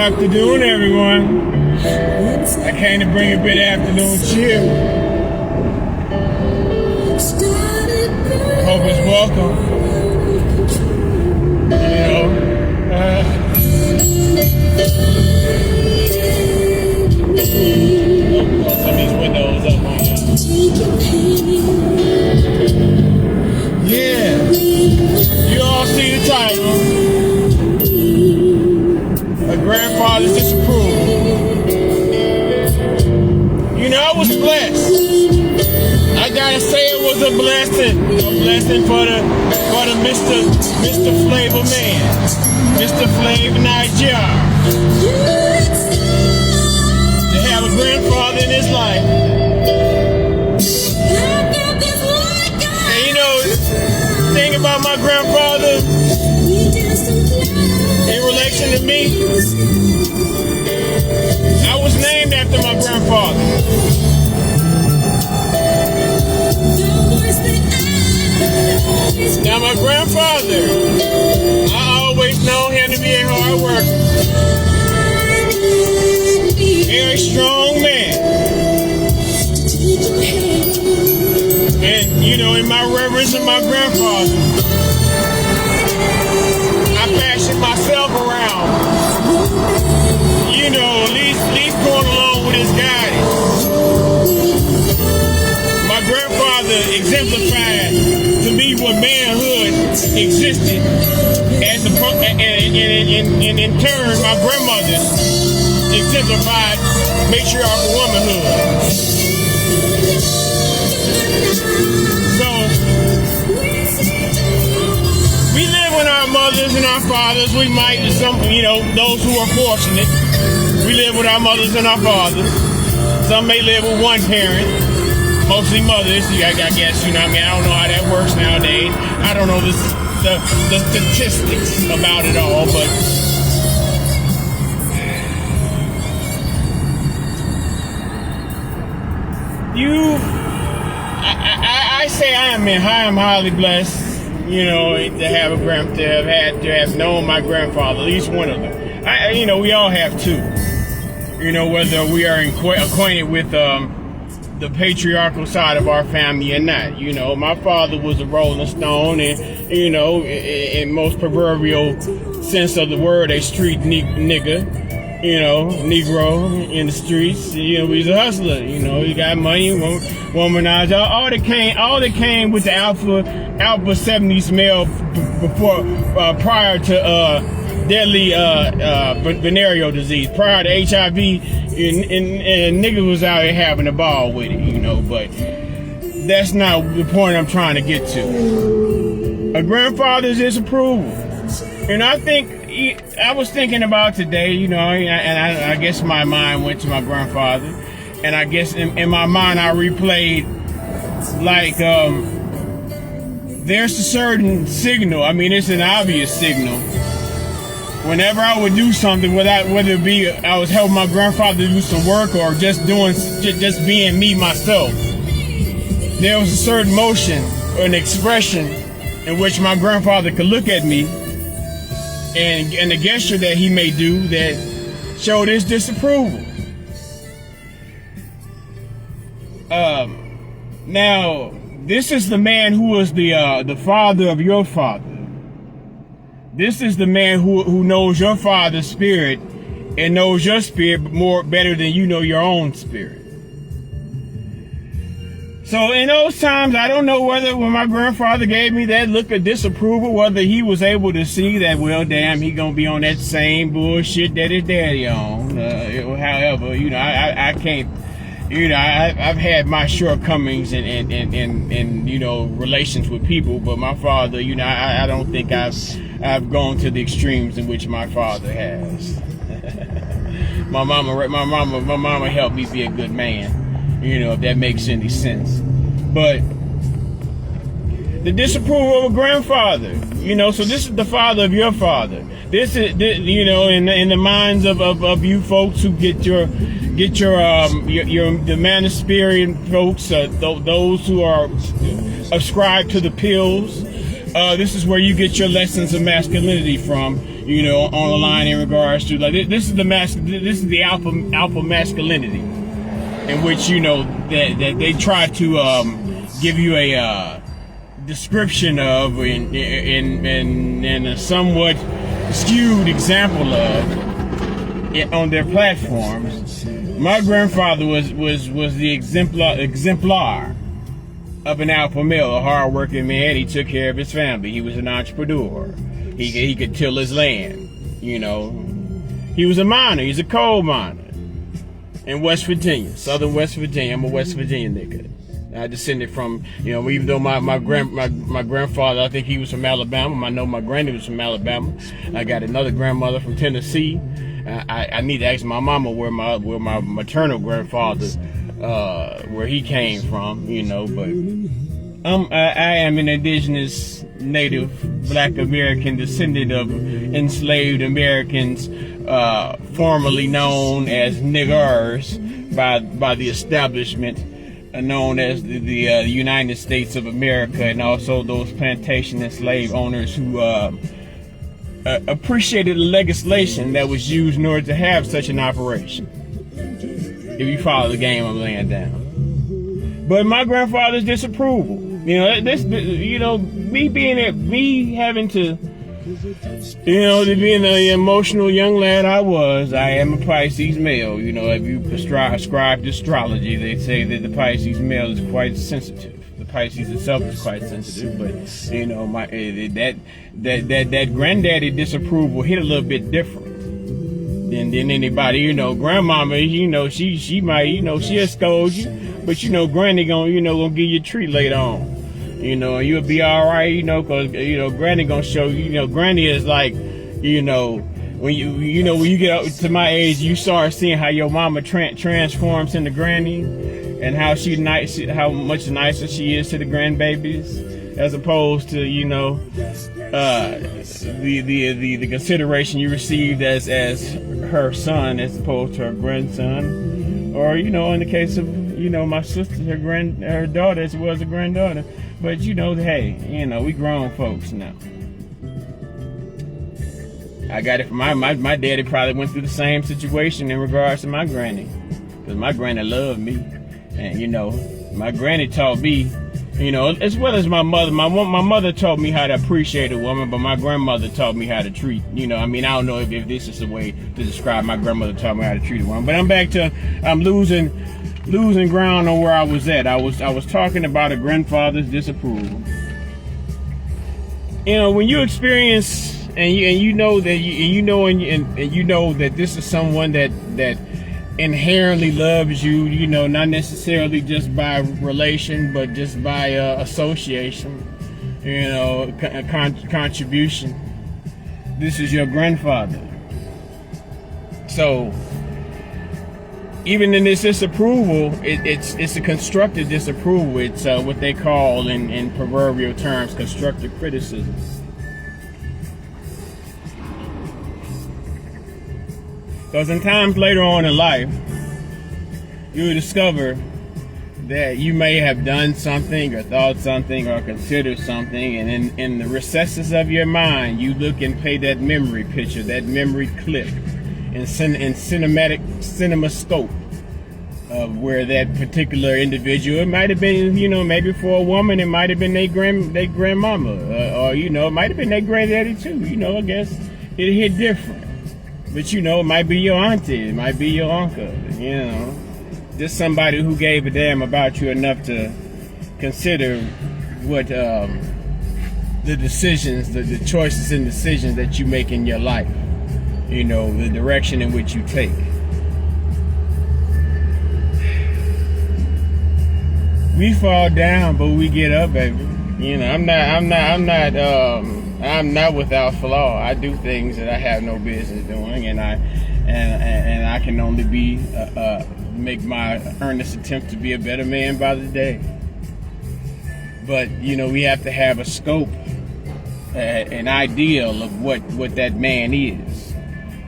afternoon, everyone. I came to bring a bit of afternoon cheer. Hope it's welcome. Some of these windows up on you. Yeah. You all see the title. A grandfather's disapproval. You know, I was blessed. I gotta say it was a blessing. A blessing for the Mr. Flavor man. Mr. Flavor Nigeria. To have a grandfather in his life. And you know, the thing about my grandfather in relation to me, I was named after my grandfather. Now my grandfather, I always known him to be a hard worker, very strong man. And you know, in my reverence of my grandfather, I fashion myself around, you know, at least going along with his guidance. My grandfather exemplified to me what manhood existed as and in turn, my grandmother exemplified matriarchal womanhood. So, we live with our mothers and our fathers. We might, those who are fortunate, we live with our mothers and our fathers. Some may live with one parent, mostly mothers. I guess, I don't know how that works nowadays. I don't know the statistics about it all, but I say I am highly blessed, to have known my grandfather, at least one of them. We all have two. Whether we are acquainted with the patriarchal side of our family or not. My father was a Rolling Stone, and in most proverbial sense of the word, a street nigga. Negro in the streets. He's a hustler. He got money, womanizer. All that came with the alpha 70s male prior to deadly venereal disease, prior to HIV, and niggas was out here having a ball with it. But that's not the point I'm trying to get to. A grandfather's disapproval, and I think. I was thinking about today, and I guess my mind went to my grandfather, and I guess in my mind I replayed, like, there's a certain signal. It's an obvious signal. Whenever I would do something, whether it be I was helping my grandfather do some work or just being me myself, there was a certain motion or an expression in which my grandfather could look at me. And the gesture that he may do that showed his disapproval. Now, this is the man who was the father of your father. This is the man who knows your father's spirit and knows your spirit better than you know your own spirit. So in those times, I don't know whether when my grandfather gave me that look of disapproval, whether he was able to see that, well, damn, he gonna be on that same bullshit that his daddy on. However, I can't, I've had my shortcomings in relations with people, but my father, I don't think I've gone to the extremes in which my father has. My mama helped me be a good man. If that makes any sense. But the disapproval of a grandfather, so this is the father of your father. This is, in the minds of you folks who get your the Manospirian folks, those who are ascribed to the pills. This is where you get your lessons of masculinity from. on the line in regards to like this is the alpha masculinity, in which that they try to give you a description of in a somewhat skewed example of it on their platforms. My grandfather was the exemplar of an alpha male, a hard-working man. He took care of his family. He was an entrepreneur. He could till his land. He was a miner. He's a coal miner in West Virginia, southern West Virginia. I'm a West Virginia nigga. I descended from, even though my grandfather, I think he was from Alabama. I know my granny was from Alabama. I got another grandmother from Tennessee. I need to ask my mama where my maternal grandfather, where he came from, but I am an indigenous, native, black American, descendant of enslaved Americans, formerly known as niggers by the establishment, known as the United States of America, and also those plantation and slave owners who appreciated the legislation that was used in order to have such an operation. If you follow the game I'm laying down. But my grandfather's disapproval, me having to, to being the emotional young lad I am a Pisces male. If you ascribe to astrology, they say that the Pisces male is quite sensitive. The Pisces itself is quite sensitive, but that granddaddy disapproval hit a little bit different than anybody. Grandmama, she might, she'll scold you, but granny gonna give you a treat later on. You'll be all right, cause granny gonna show you. Granny is like, when you get up to my age, you start seeing how your mama transforms into granny, and how how much nicer she is to the grandbabies, as opposed to the consideration you received as her son, as opposed to her grandson, or in the case of my sister, her daughter as well as a granddaughter. But hey, we grown folks now. I got it from my daddy. Probably went through the same situation in regards to my granny, because my granny loved me, and my granny taught me, as well as my mother. My mother taught me how to appreciate a woman, but my grandmother taught me how to treat. I don't know if this is a way to describe. My grandmother taught me how to treat a woman. But I'm losing ground on where I was at. I was talking about a grandfather's disapproval. When you experience and you know that this is someone that inherently loves you, not necessarily just by relation, but just by association, contribution. This is your grandfather. So even in this disapproval, it's a constructive disapproval. It's what they call in proverbial terms constructive criticism. Because in times later on in life, you will discover that you may have done something or thought something or considered something, and in the recesses of your mind, you look and play that memory picture, that memory clip in cinema scope of where that particular individual, it might have been, maybe for a woman, it might have been their grandmama, or it might have been their granddaddy too. I guess it hit different. But it might be your auntie, it might be your uncle, just somebody who gave a damn about you enough to consider what the decisions, the choices and decisions that you make in your life, the direction in which you take. We fall down, but we get up, baby. I'm not without flaw. I do things that I have no business doing, and I can only make my earnest attempt to be a better man by the day. But we have to have a scope, an ideal of what that man is.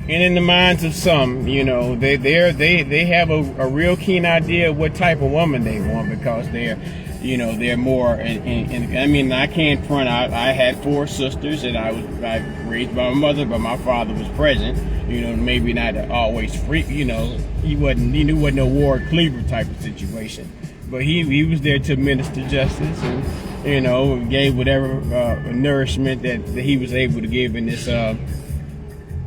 And in the minds of some, they have a real keen idea of what type of woman they want, because they're they're more. And I mean, I can't front. I had 4 sisters, and I was raised by my mother, but my father was present. Maybe not always free. He wasn't a Ward Cleaver type of situation, but he was there to administer justice and gave whatever nourishment that he was able to give in this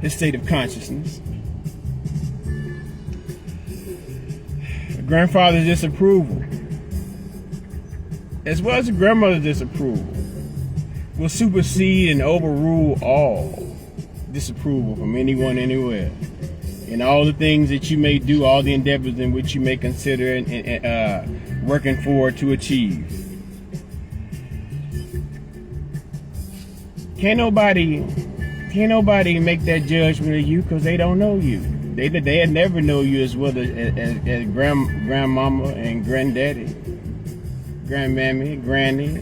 his state of consciousness. Grandfather's disapproval, as well as the grandmother's disapproval, will supersede and overrule all disapproval from anyone anywhere. And all the things that you may do, all the endeavors in which you may consider and working for to achieve. Can't nobody make that judgment of you because they don't know you. They had never know you as well as grandmama and granddaddy, grandmammy, granny,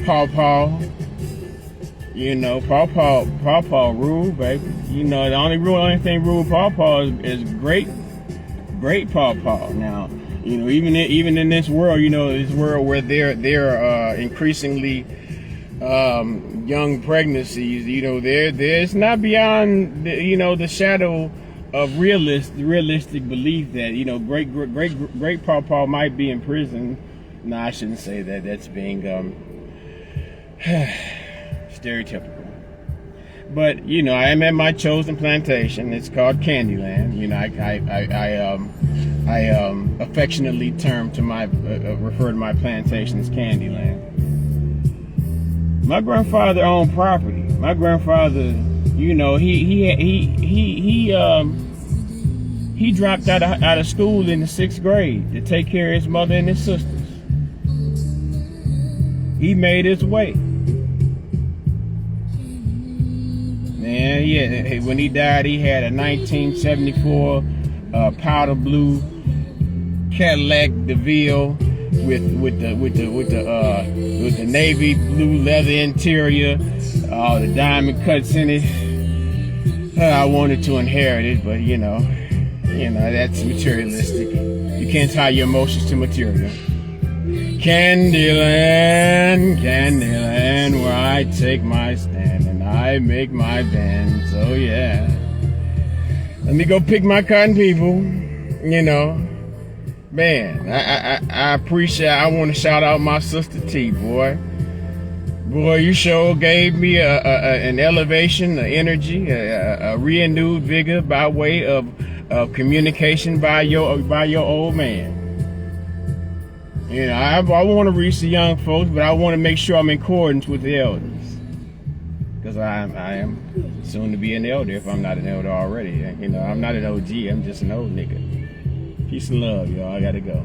pawpaw. Pawpaw rule, baby. The only thing rule pawpaw is great pawpaw. Now, even in this world, this world where they're increasingly young pregnancies, there's not beyond the shadow of realistic belief that great pawpaw might be in prison. No, I shouldn't say that. That's being stereotypical. But I am at my chosen plantation. It's called Candyland. I affectionately refer to my plantation as Candyland. My grandfather owned property. My grandfather, he dropped out of school in the 6th grade to take care of his mother and his sisters. He made his way. Man, yeah. When he died, he had a 1974 powder blue Cadillac DeVille with the navy blue leather interior, the diamond cuts in it. I wanted to inherit it, but that's materialistic. You can't tie your emotions to material. Candyland, where I take my stand and I make my band. So yeah, let me go pick my cotton, people. Man, I appreciate. I want to shout out my sister T, boy. You sure gave me an elevation, an energy, a renewed vigor by way of communication by your old man. I want to reach the young folks, but I want to make sure I'm in accordance with the elders, because I am soon to be an elder if I'm not an elder already. I'm not an OG. I'm just an old nigga. Peace and love, y'all. I gotta go.